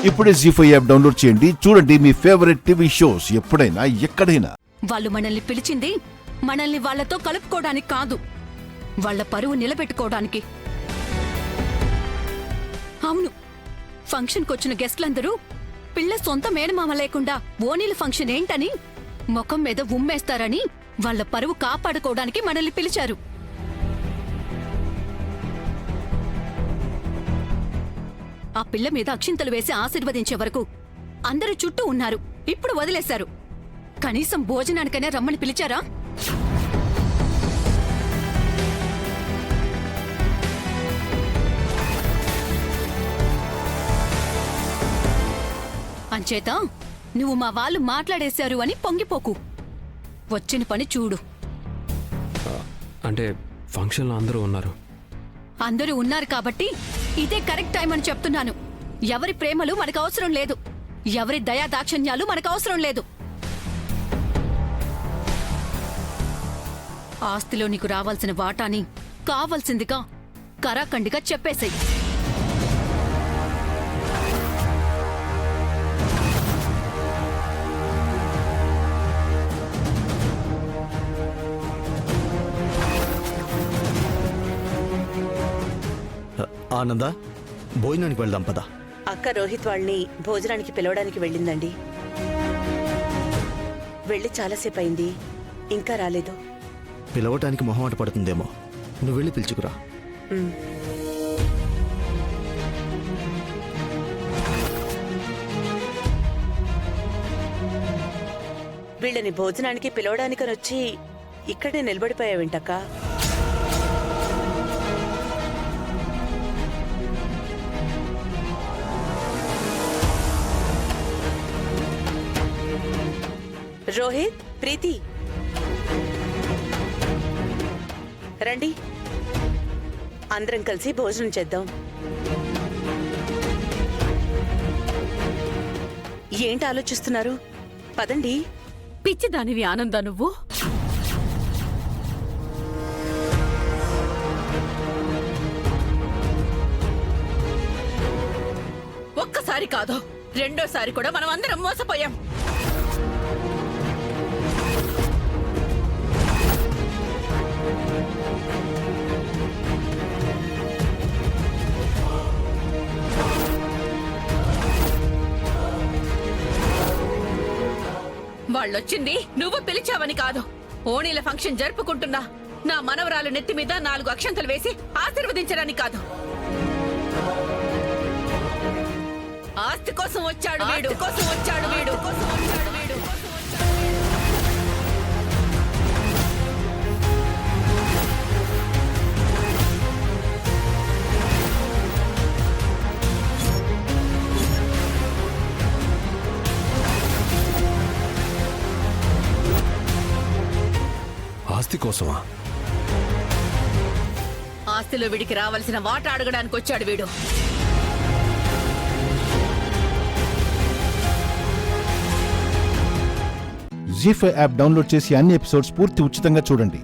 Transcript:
ఇప్పుడే జీ5 app download చేయండి. చూడండి మీ ఫేవరెట్ టీవీ షోస్ ఎప్పుడైనా ఎక్కడైనా. వాళ్ళు మనల్ని పిలిచింది మనల్ని వాళ్లతో కలుపుకోవడానికి కాదు, వాళ్ల పరువు నిలబెట్టుకోవడానికి. అవును, ఫంక్షన్కొచ్చిన గెస్ట్లందరూ పిల్ల సొంత మేనమామ లేకుండా ఓనీల ఫంక్షన్ ఏంటని ముఖం మీద ఉమ్మేస్తారని వాళ్ల పరువు కాపాడుకోవడానికి మనల్ని పిలిచారు. ఆ పిల్ల మీద అక్షింతలు వేసి ఆశీర్వదించే వరకు అందరూ చుట్టూ ఉన్నారు. ఇప్పుడు వదిలేశారు. కనీసం భోజనానికైనా రమ్మని పిలిచారా? అంచేత నువ్వు మా వాళ్ళు మాట్లాడేశారు అని పొంగిపోకు. వచ్చిన పని చూడు. అంటే ఫంక్షన్లో అందరూ ఉన్నారు. అందరూ ఉన్నారు కాబట్టి ఇదే కరెక్ట్ టైం అని చెప్తున్నాను. ఎవరి ప్రేమలు మనకు అవసరం లేదు, ఎవరి దయా దాక్షిణ్యాలు మనకు అవసరం లేదు. ఆస్తిలో నీకు రావాల్సిన వాటాని కావాల్సిందిగా కరాఖండిగా చెప్పేసేయ్. ఆనంద, భోజనానికి వెళ్దాం పద. అక్క రోహిత్ వాళ్ళని భోజనానికి పిలవడానికి వెళ్ళిందండి. వెళ్ళి చాలాసేపు అయింది, ఇంకా రాలేదు. పిలవటానికి మొహమాట పడుతుందేమో, నువ్వు వెళ్ళి పిలుచుకురా. వీళ్ళని భోజనానికి పిలవడానికని వచ్చి ఇక్కడే నిలబడిపోయావేంటక్క? రోహిత్, ప్రీతి రండి, అందరం కలిసి భోజనం చేద్దాం. ఏంటి ఆలోచిస్తున్నారు? పదండి. పిచ్చిదానివి ఆనందా నువ్వు. ఒక్కసారి కాదు, రెండోసారి కూడా మనం అందరం మోసపోయాం. వాళ్ళొచ్చింది నువ్వు పిలిచావని కాదు, ఓణీల ఫంక్షన్ జరుపుకుంటున్నా నా మనవరాలు నెత్తి మీద 4 అక్షంతలు వేసి ఆశీర్వదించడానికి కాదు. ఆస్తి కోసం వచ్చాడు వీడు, కోసం వచ్చాడు వీడు, కోసం వచ్చాడు వీడు. ఆస్తి కోసమా? ఆస్తిలో వీడికి రావాల్సిన వాటా అడగడానికి వచ్చాడు వీడు. జీ5 యాప్ డౌన్లోడ్ చేసి అన్ని ఎపిసోడ్స్ పూర్తి ఉచితంగా చూడండి.